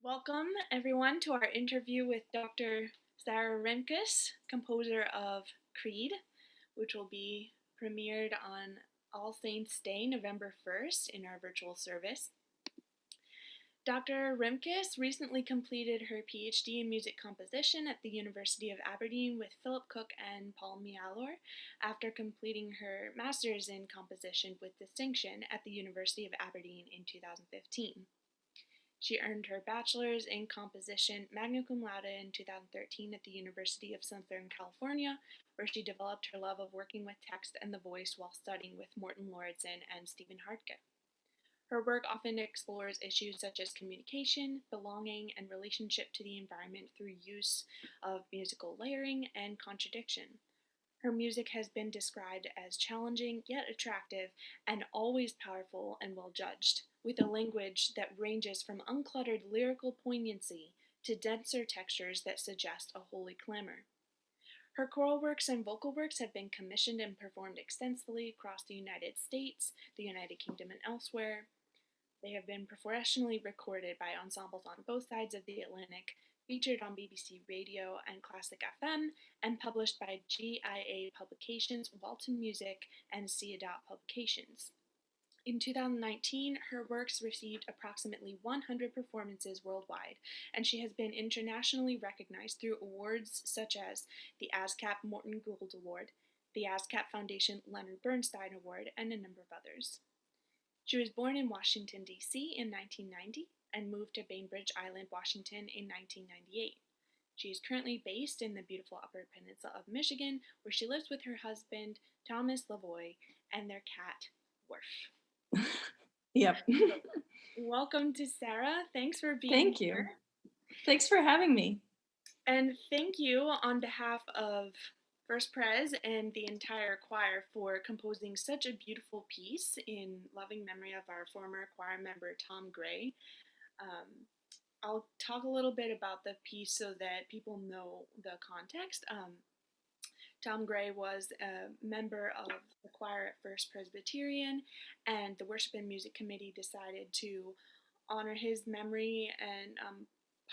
Welcome, everyone, to our interview with Dr. Sarah Rimkus, composer of Creed, which will be premiered on All Saints' Day, November 1st, in our virtual service. Dr. Rimkus recently completed her PhD in music composition at the University of Aberdeen with Philip Cook and Paul Mialor after completing her master's in composition with distinction at the University of Aberdeen in 2015. She earned her bachelor's in composition magna cum laude in 2013 at the University of Southern California, where she developed her love of working with text and the voice while studying with Morton Lauridsen and Stephen Hartke. Her work often explores issues such as communication, belonging, and relationship to the environment through use of musical layering and contradiction. Her music has been described as challenging yet attractive and always powerful and well judged, with a language that ranges from uncluttered lyrical poignancy to denser textures that suggest a holy clamor. Her choral works and vocal works have been commissioned and performed extensively across the United States, the United Kingdom, and elsewhere. They have been professionally recorded by ensembles on both sides of the Atlantic, featured on BBC Radio and Classic FM, and published by GIA Publications, Walton Music, and Seadot Publications. In 2019, her works received approximately 100 performances worldwide, and she has been internationally recognized through awards such as the ASCAP Morton Gould Award, the ASCAP Foundation Leonard Bernstein Award, and a number of others. She was born in Washington, D.C. in 1990 and moved to Bainbridge Island, Washington in 1998. She is currently based in the beautiful Upper Peninsula of Michigan, where she lives with her husband, Thomas Lavoie, and their cat, Worf. Yep. Welcome to Sarah. Thanks for being Thank you. here. Thanks for having me. And thank you on behalf of First Pres and the entire choir for composing such a beautiful piece in loving memory of our former choir member, Tom Gray. I'll talk a little bit about the piece so that people know the context. Tom Gray was a member of the choir at First Presbyterian, and the Worship and Music Committee decided to honor his memory and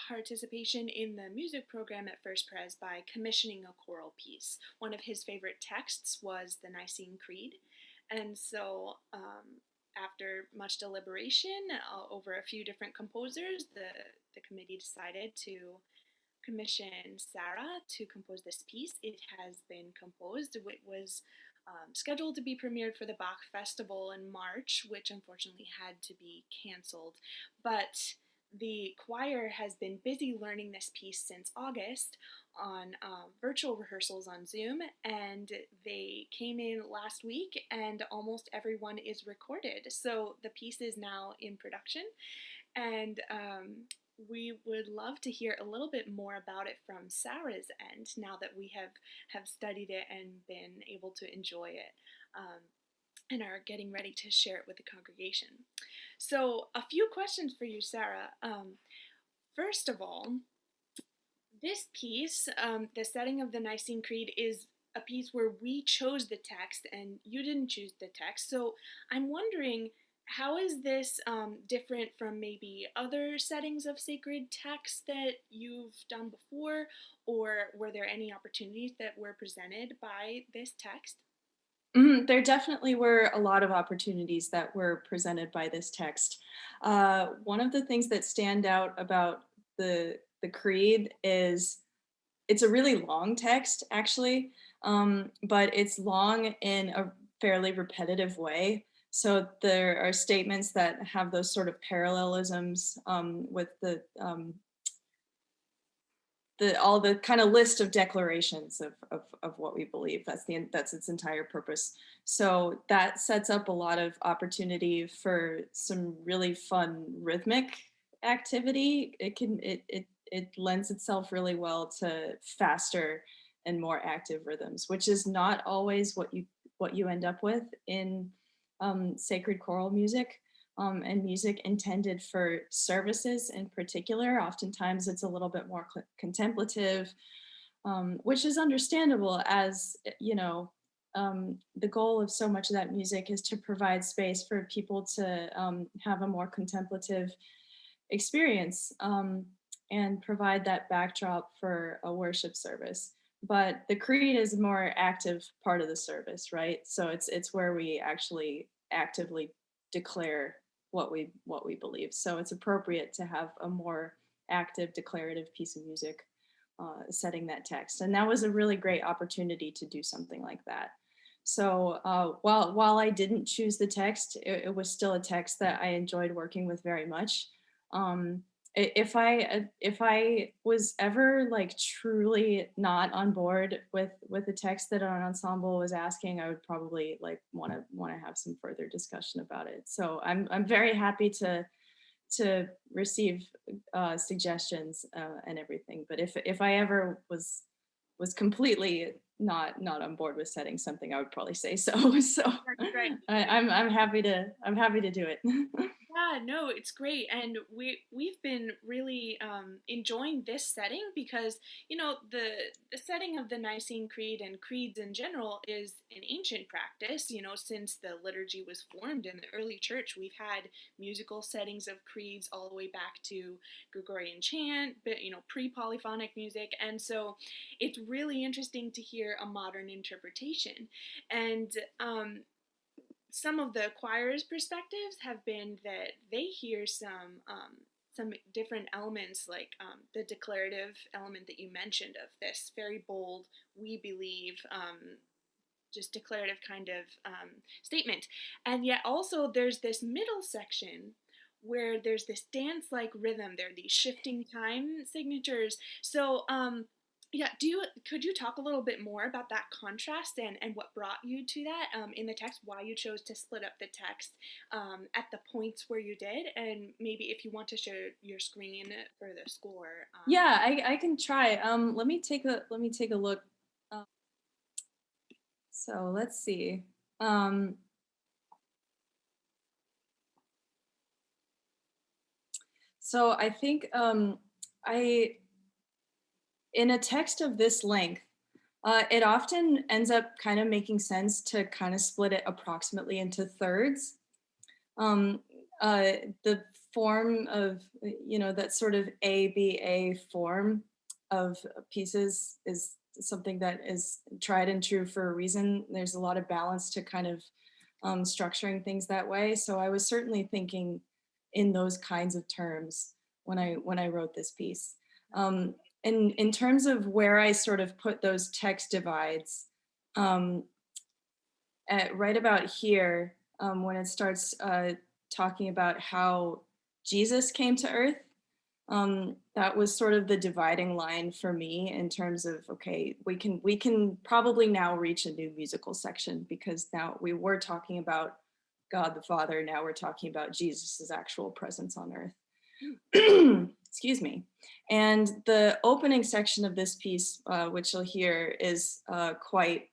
participation in the music program at First Pres by commissioning a choral piece. One of his favorite texts was the Nicene Creed, and so after much deliberation over a few different composers, the committee decided to commission Sarah to compose this piece. It has been composed. It was scheduled to be premiered for the Bach Festival in March, which unfortunately had to be canceled. But the choir has been busy learning this piece since August on virtual rehearsals on Zoom, and they came in last week, and almost everyone is recorded. So the piece is now in production, and we would love to hear a little bit more about it from Sarah's end now that we have studied it and been able to enjoy it and are getting ready to share it with the congregation. So a few questions for you, Sarah. First of all, this piece, the setting of the Nicene Creed, is a piece where we chose the text and you didn't choose the text. So I'm wondering, how is this different from maybe other settings of sacred text that you've done before, or were there any opportunities that were presented by this text? There definitely were a lot of opportunities that were presented by this text. One of the things that stand out about the creed is it's a really long text, actually, but it's long in a fairly repetitive way. So there are statements that have those sort of parallelisms with the all the kind of list of declarations of what we believe. That's its entire purpose. So that sets up a lot of opportunity for some really fun rhythmic activity. It lends itself really well to faster and more active rhythms, which is not always what you end up with in sacred choral music. And music intended for services in particular. Oftentimes it's a little bit more contemplative, which is understandable, as the goal of so much of that music is to provide space for people to have a more contemplative experience, and provide that backdrop for a worship service. But the creed is a more active part of the service, right? So it's where we actually actively declare what we believe. So it's appropriate to have a more active declarative piece of music setting that text. And that was a really great opportunity to do something like that. So while I didn't choose the text, it was still a text that I enjoyed working with very much. Um, if I was ever like truly not on board with the text that an ensemble was asking, I would probably like want to have some further discussion about it. So I'm very happy to receive suggestions and everything. But if I ever was completely not on board with setting something, I would probably say so. So That's right. I'm happy to do it. Yeah, no, it's great, and we've been really enjoying this setting because the setting of the Nicene Creed and creeds in general is an ancient practice. Since the liturgy was formed in the early church, we've had musical settings of creeds all the way back to Gregorian chant, but pre-polyphonic music, and so it's really interesting to hear a modern interpretation, and some of the choir's perspectives have been that they hear some different elements, like the declarative element that you mentioned of this very bold "we believe," just declarative kind of statement, and yet also there's this middle section where there's this dance-like rhythm. There are these shifting time signatures. So yeah, could you talk a little bit more about that contrast and what brought you to that in the text, why you chose to split up the text at the points where you did, and maybe if you want to share your screen for the score. Yeah, I can try. Let me take a look. Um, so let's see. Um, so I think I in a text of this length, it often ends up kind of making sense to kind of split it approximately into thirds. Um, the form of, that sort of ABA form of pieces is something that is tried and true for a reason. There's a lot of balance to kind of structuring things that way. So I was certainly thinking in those kinds of terms when I wrote this piece. Um, and in terms of where I sort of put those text divides, um, right about here, when it starts talking about how Jesus came to earth, that was sort of the dividing line for me in terms of, okay, we can probably now reach a new musical section, because now we were talking about God the Father, now we're talking about Jesus's actual presence on earth. Excuse me. And the opening section of this piece, which you'll hear, is quite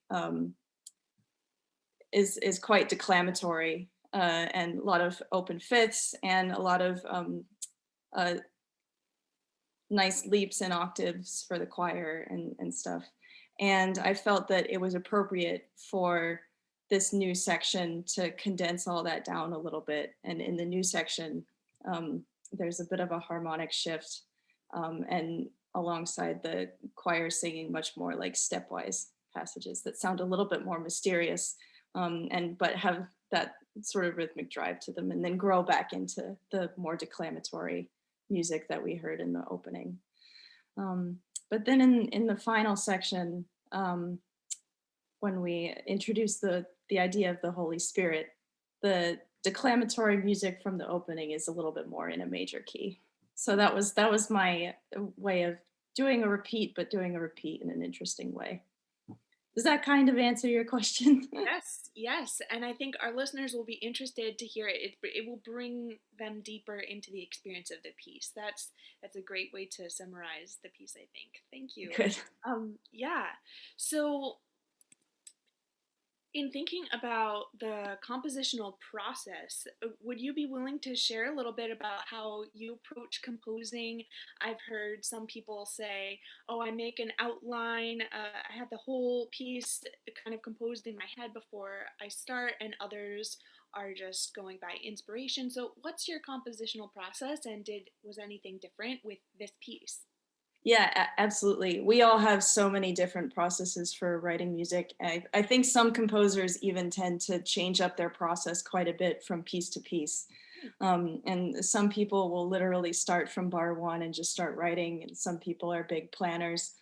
declamatory, and a lot of open fifths and a lot of uh, nice leaps and octaves for the choir and stuff. And I felt that it was appropriate for this new section to condense all that down a little bit. And in the new section, there's a bit of a harmonic shift, and alongside the choir singing much more like stepwise passages that sound a little bit more mysterious, but have that sort of rhythmic drive to them, and then grow back into the more declamatory music that we heard in the opening. But then in the final section, when we introduce the idea of the Holy Spirit, the declamatory music from the opening is a little bit more in a major key. So that was my way of doing a repeat, but doing a repeat in an interesting way. Does that kind of answer your question? Yes, yes, and I think our listeners will be interested to hear it. It will bring them deeper into the experience of the piece. That's a great way to summarize the piece, I think. Thank you. Good. Yeah. So in thinking about the compositional process, would you be willing to share a little bit about how you approach composing? I've heard some people say, "Oh, I make an outline. I have the whole piece kind of composed in my head before I start," and others are just going by inspiration. So what's your compositional process, and was anything different with this piece? Yeah, absolutely. We all have so many different processes for writing music. I think some composers even tend to change up their process quite a bit from piece to piece. And some people will literally start from bar one and just start writing, and some people are big planners.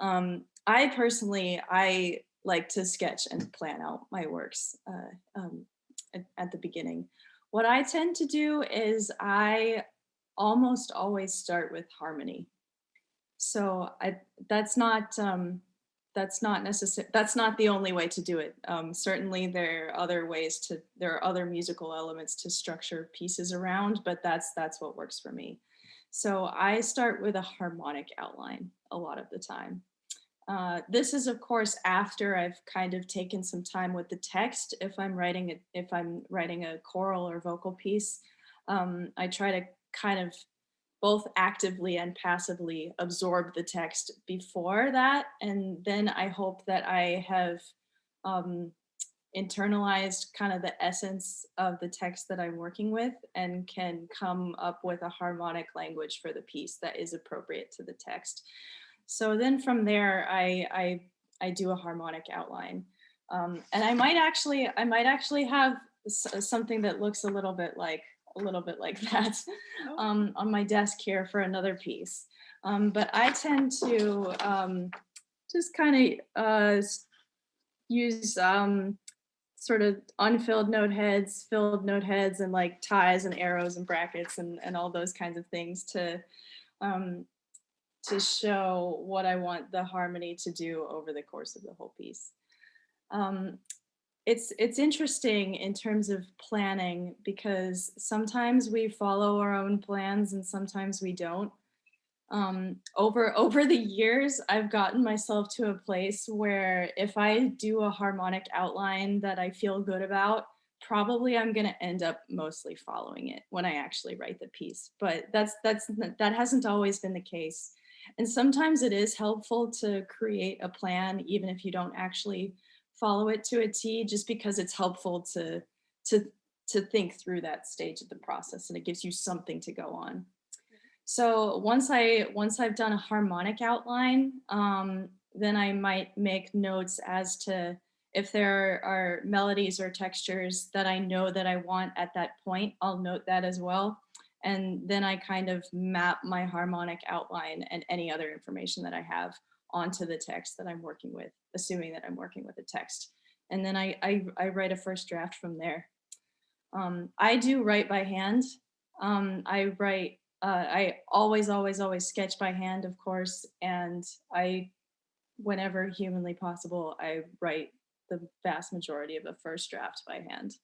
I personally, I like to sketch and plan out my works at the beginning. What I tend to do is I almost always start with harmony. So that's not necessary. That's not the only way to do it. Certainly, there are other musical elements to structure pieces around, but that's what works for me. So I start with a harmonic outline a lot of the time. This is, of course, after I've kind of taken some time with the text. If I'm writing a choral or vocal piece, I try to kind of both actively and passively absorb the text before that, and then I hope that I have um, internalized kind of the essence of the text that I'm working with and can come up with a harmonic language for the piece that is appropriate to the text. So then from there, I do a harmonic outline, and I might actually have something that looks a little bit like that Oh, on my desk here for another piece. But I tend to just kind of use sort of unfilled note heads, filled note heads, and like ties and arrows and brackets and all those kinds of things um, to show what I want the harmony to do over the course of the whole piece. Um, it's interesting in terms of planning because sometimes we follow our own plans and sometimes we don't. Over the years, I've gotten myself to a place where if I do a harmonic outline that I feel good about, probably I'm going to end up mostly following it when I actually write the piece. But that hasn't always been the case. And sometimes it is helpful to create a plan even if you don't actually follow it to a T, just because it's helpful to to think through that stage of the process and it gives you something to go on. So once I've done a harmonic outline, then I might make notes as to if there are melodies or textures that I know that I want at that point. I'll note that as well, and then I kind of map my harmonic outline and any other information that I have onto the text that I'm working with, assuming that I'm working with a text, and then I write a first draft from there. I do write by hand. I always sketch by hand, of course, and whenever humanly possible, I write the vast majority of a first draft by hand,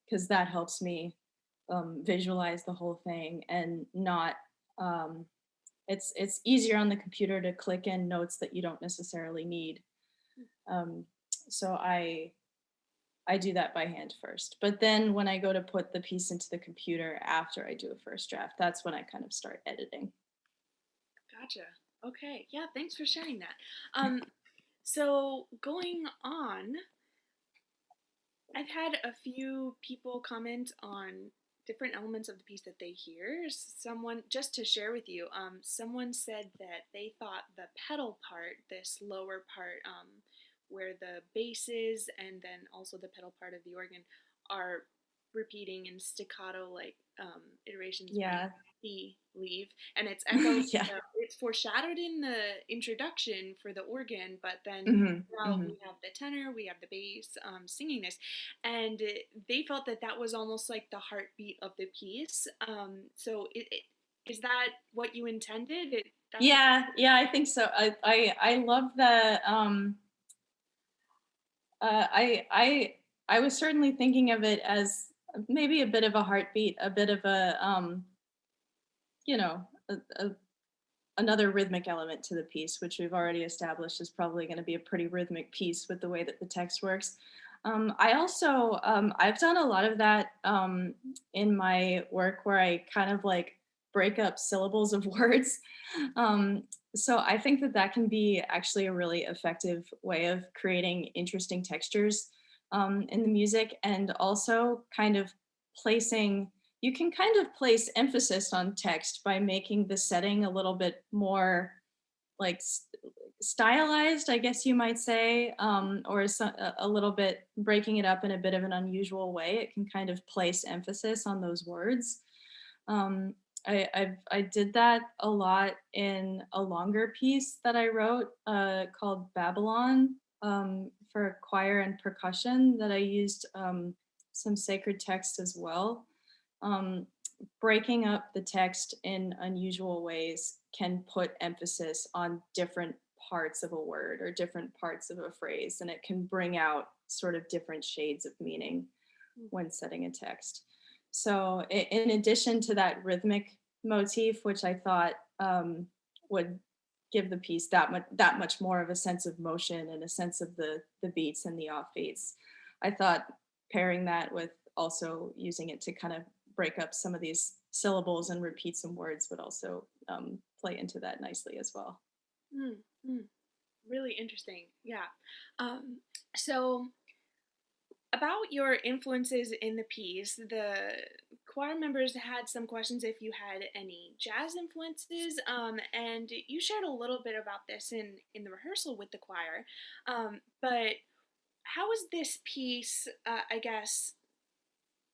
because that helps me visualize the whole thing and not. It's easier on the computer to click in notes that you don't necessarily need. Um, so I do that by hand first. But then when I go to put the piece into the computer after I do a first draft, that's when I kind of start editing. gotcha. Okay. Yeah, thanks for sharing that. So going on, I've had a few people comment on different elements of the piece that they hear. Someone, just to share with you, someone said that they thought the pedal part, this lower part, where the bass is, and then also the pedal part of the organ, are repeating in staccato like iterations B, Yeah. B, leave, and it's echoed. Yeah. It's foreshadowed in the introduction for the organ, but then Hmm. now Hmm. we have the tenor, we have the bass singing this, and they felt that that was almost like the heartbeat of the piece. So is that what you intended? That's what. Yeah, yeah, I think so. I love the I was certainly thinking of it as maybe a bit of a heartbeat, a bit of a you know, a another rhythmic element to the piece, which we've already established is probably going to be a pretty rhythmic piece with the way that the text works. I also I've done a lot of that in my work where I kind of like break up syllables of words. So I think that that can be actually a really effective way of creating interesting textures. in the music, and also kind of placing, you can kind of place emphasis on text by making the setting a little bit more like stylized, I guess you might say, or a little bit breaking it up in a bit of an unusual way. It can kind of place emphasis on those words. Um, I did that a lot in a longer piece that I wrote called Babylon, for choir and percussion, that I used some sacred text as well. Um, Breaking up the text in unusual ways can put emphasis on different parts of a word or different parts of a phrase, and it can bring out sort of different shades of meaning when setting a text. So, in addition to that rhythmic motif, which I thought would give the piece that much more of a sense of motion and a sense of the beats and the offbeats, I thought pairing that with also using it to kind of break up some of these syllables and repeat some words would also play into that nicely as well. Mm, mm, really interesting. Yeah. Um, so about your influences in the piece, the choir members had some questions if you had any jazz influences, and you shared a little bit about this in the rehearsal with the choir. But how is this piece, I guess,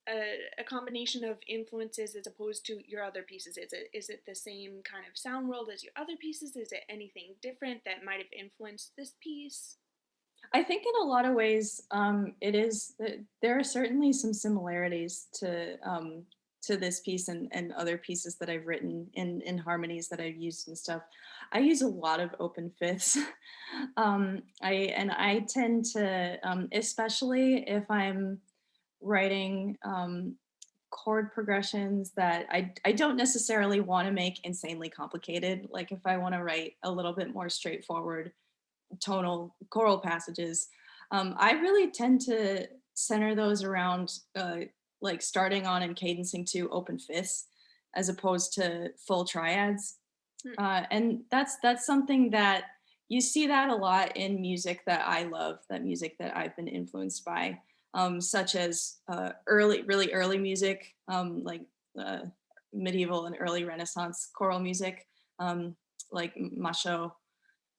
a combination of influences as opposed to your other pieces? Is it the same kind of sound world as your other pieces? Is it anything different that might have influenced this piece? I think in a lot of ways, it is. There are certainly some similarities to this piece and other pieces that I've written in harmonies that I've used and stuff. I use a lot of open fifths. I tend to, especially if I'm writing chord progressions that I don't necessarily want to make insanely complicated. Like if I want to write a little bit more straightforward tonal choral passages, I really tend to center those around like starting on and cadencing to open fifths as opposed to full triads. Hmm. And that's something that you see that a lot in music that I love, that music that I've been influenced by, such as really early music, like uh, medieval and early Renaissance choral music, like Macho,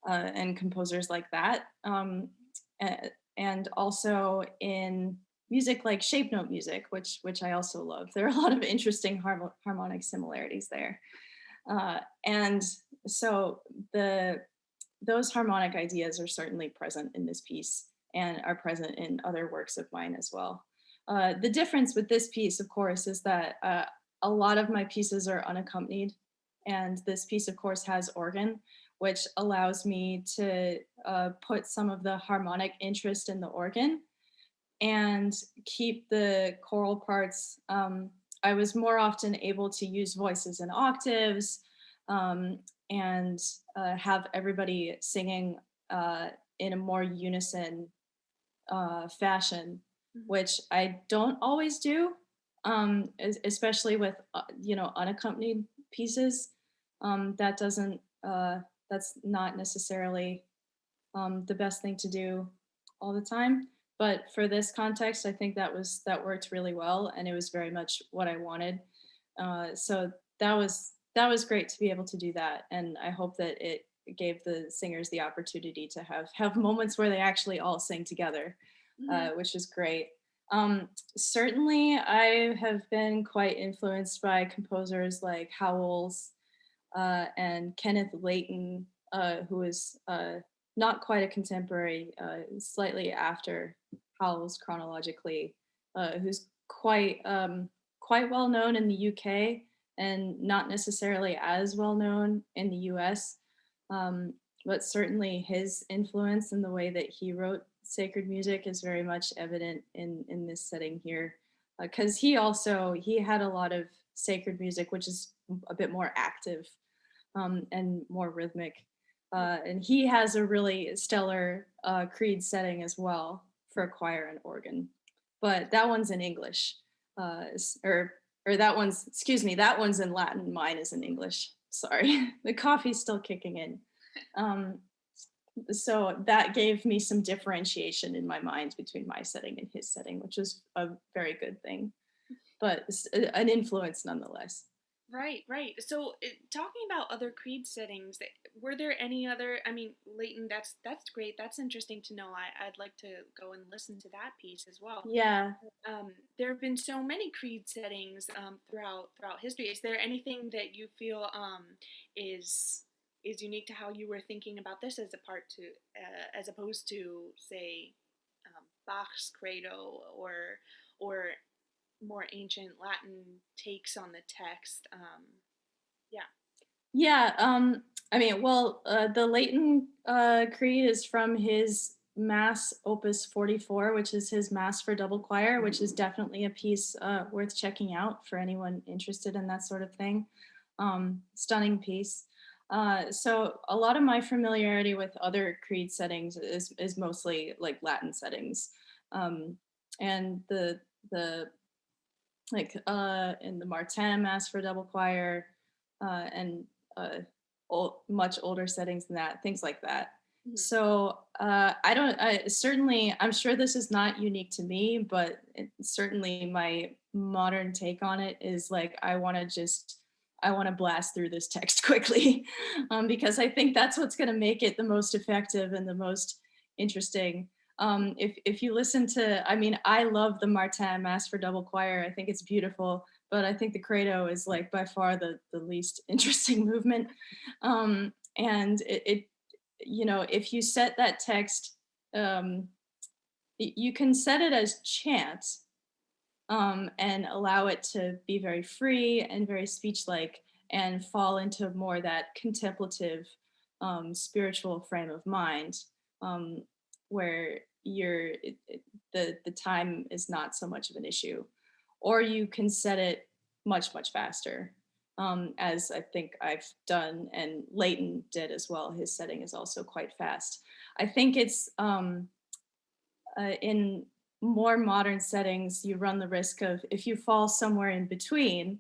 and composers like that. And also in music like shape note music, which I also love. There are a lot of interesting harmonic similarities there. And so those harmonic ideas are certainly present in this piece and are present in other works of mine as well. The difference with this piece, of course, is that a lot of my pieces are unaccompanied, and this piece, of course, has organ, which allows me to put some of the harmonic interest in the organ and keep the choral parts. I was more often able to use voices and octaves, um, and have everybody singing in a more unison fashion, Mhm. which I don't always do, especially with unaccompanied pieces. That doesn't that's not necessarily the best thing to do all the time. But for this context, I think that worked really well, and it was very much what I wanted. So that was great to be able to do that, and I hope that it gave the singers the opportunity to have moments where they actually all sing together, Mhm. which is great. Certainly, I have been quite influenced by composers like Howells and Kenneth Layton, who is not quite a contemporary, slightly after Howells chronologically, who's quite well known in the UK and not necessarily as well known in the US. Um, but certainly his influence in the way that he wrote sacred music is very much evident in this setting here, because he had a lot of sacred music which is a bit more active, and more rhythmic. And he has a really stellar creed setting as well for choir and organ, but that one's in English, or that one's, excuse me, that one's in Latin. Mine is in English. Sorry, the coffee's still kicking in. Um, So that gave me some differentiation in my mind between my setting and his setting, which was a very good thing, but an influence nonetheless. Right, right. So, talking about other creed settings, were there any other? I mean, Leighton, that's great. That's interesting to know. I'd like to go and listen to that piece as well. Yeah. There have been so many creed settings throughout history. Is there anything that you feel is is unique to how you were thinking about this as a part to as opposed to say Bach's Credo or more ancient Latin takes on the text? Yeah. Yeah, I mean, well, the Leighton Creed is from his Mass Opus 44, which is his Mass for double choir, which is definitely a piece worth checking out for anyone interested in that sort of thing. Stunning piece. So a lot of my familiarity with other creed settings is mostly like Latin settings, um, and the like in the Martin Mass for double choir, and uh, much older settings than that, things like that. Mhm. So I don't. Certainly, I'm sure this is not unique to me, but certainly my modern take on it is like I want to blast through this text quickly, because I think that's what's going to make it the most effective and the most interesting. If you listen to, I mean, I love the Martin Mass for double choir. I think it's beautiful, but I think the Credo is like by far the least interesting movement. And you know, if you set that text, um, you can set it as chant, and allow it to be very free and very speech-like and fall into more that contemplative, spiritual frame of mind, um, where the time is not so much of an issue. Or you can set it much faster, as I think I've done and Leighton did as well. His setting is also quite fast. I think it's in more modern settings, you run the risk of if you fall somewhere in between,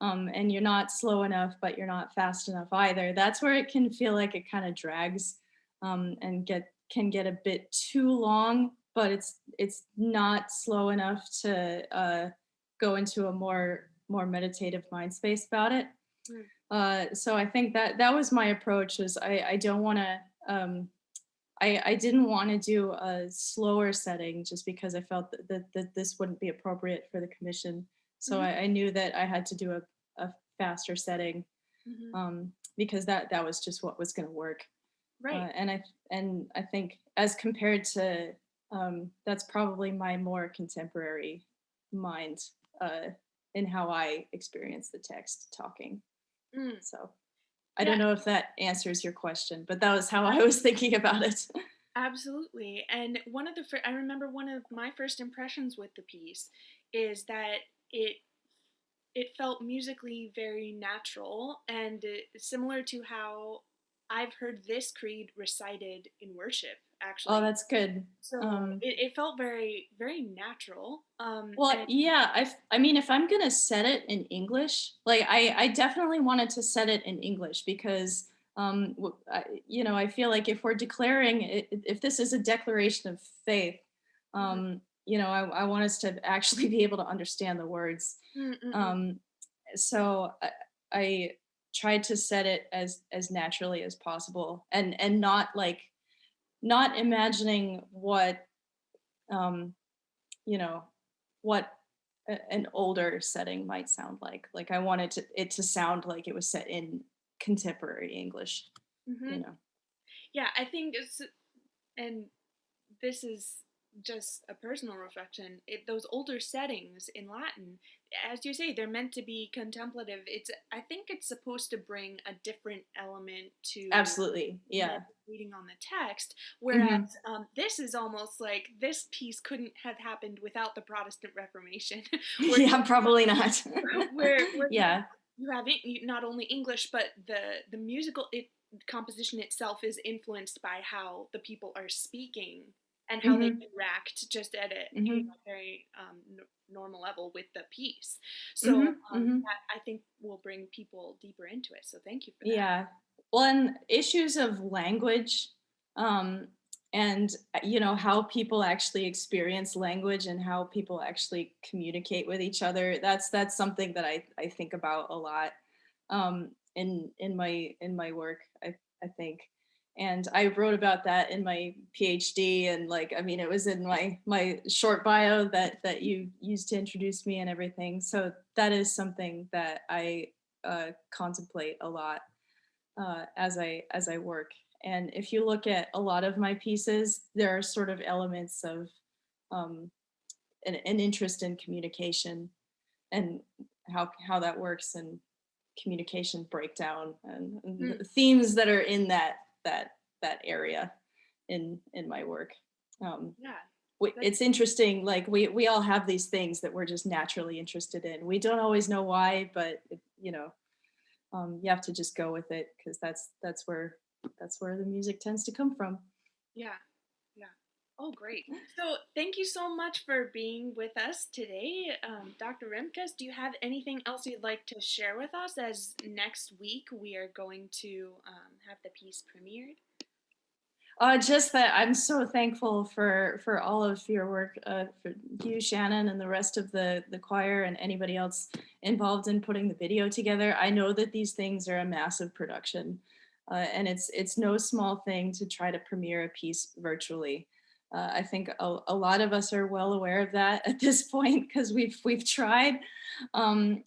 and you're not slow enough, but you're not fast enough either. That's where it can feel like it kind of drags, and can get a bit too long, but it's not slow enough to go into a more meditative mind space about it. Mm. So I think that was my approach. Was I don't want to. I didn't want to do a slower setting just because I felt that this wouldn't be appropriate for the commission. So Mhm. I knew that I had to do a faster setting, Mhm. because that was just what was going to work. Right. And I think as compared to, that's probably my more contemporary mind, uh, in how I experience the text talking. Mm. So I Yeah. don't know if that answers your question, but that was how I was thinking about it. Absolutely. And one of the I remember one of my first impressions with the piece is that it it felt musically very natural and similar to how I've heard this creed recited in worship Oh, actually. that's good. So it felt very natural. Well, And yeah, I mean, if I'm gonna set it in English, like I definitely wanted to set it in English because, you know, I feel like if we're declaring if this is a declaration of faith, Mhm. you know, I want us to actually be able to understand the words. Mm, mm, mm. Um, so I tried to set it as naturally as possible, and not like not imagining what, um, you know, what an older setting might sound like. Like I wanted it to sound like it was set in contemporary English, you Mhm. know. Yeah, I think it's, and this is just a personal reflection. Those older settings in Latin, as you say, they're meant to be contemplative. I think it's supposed to bring a different element to Absolutely. Yeah. meditating on the text, whereas Hmm. this is almost like this piece couldn't have happened without the Protestant Reformation, where Yeah, probably not. where Yeah. you have not only English, but the musical composition itself is influenced by how the people are speaking and how they Hmm. interact just at a Hmm. very normal level with the piece. So Hmm. Hmm. that I think will bring people deeper into it. So thank you for that. Yeah. Well, and issues of language, um, and how people actually experience language and how people actually communicate with each other. That's something that I think about a lot, in my work. I think, and I wrote about that in my PhD, and like, I mean, it was in my short bio that you used to introduce me and everything. So that is something that I contemplate a lot as I work. And if you look at a lot of my pieces, there are sort of elements of um, an interest in communication and how that works, and communication breakdown, and Mm, the themes that are in that area in my work. Um, yeah, that's it's interesting. Like we all have these things that we're just naturally interested in. We don't always know why, but you have to just go with it, because that's where the music tends to come from. yeah, yeah. Oh, great. So thank you so much for being with us today. Dr. Rimkus, do you have anything else you'd like to share with us, as next week we are going to have the piece premiered? Just that I'm so thankful for all of your work, for you, Shannon, and the rest of the choir, and anybody else involved in putting the video together. I know that these things are a massive production, and it's no small thing to try to premiere a piece virtually. I think a lot of us are well aware of that at this point, because we've tried, and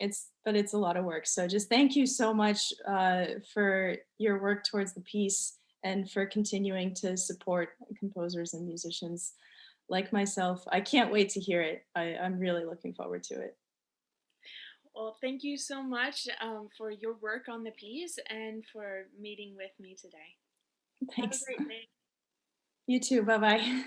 it's a lot of work. So just thank you so much for your work towards the piece, and for continuing to support composers and musicians like myself. I can't wait to hear it. I'm really looking forward to it. Well, thank you so much for your work on the piece and for meeting with me today. Have a Thanks. great day. You too. Bye bye.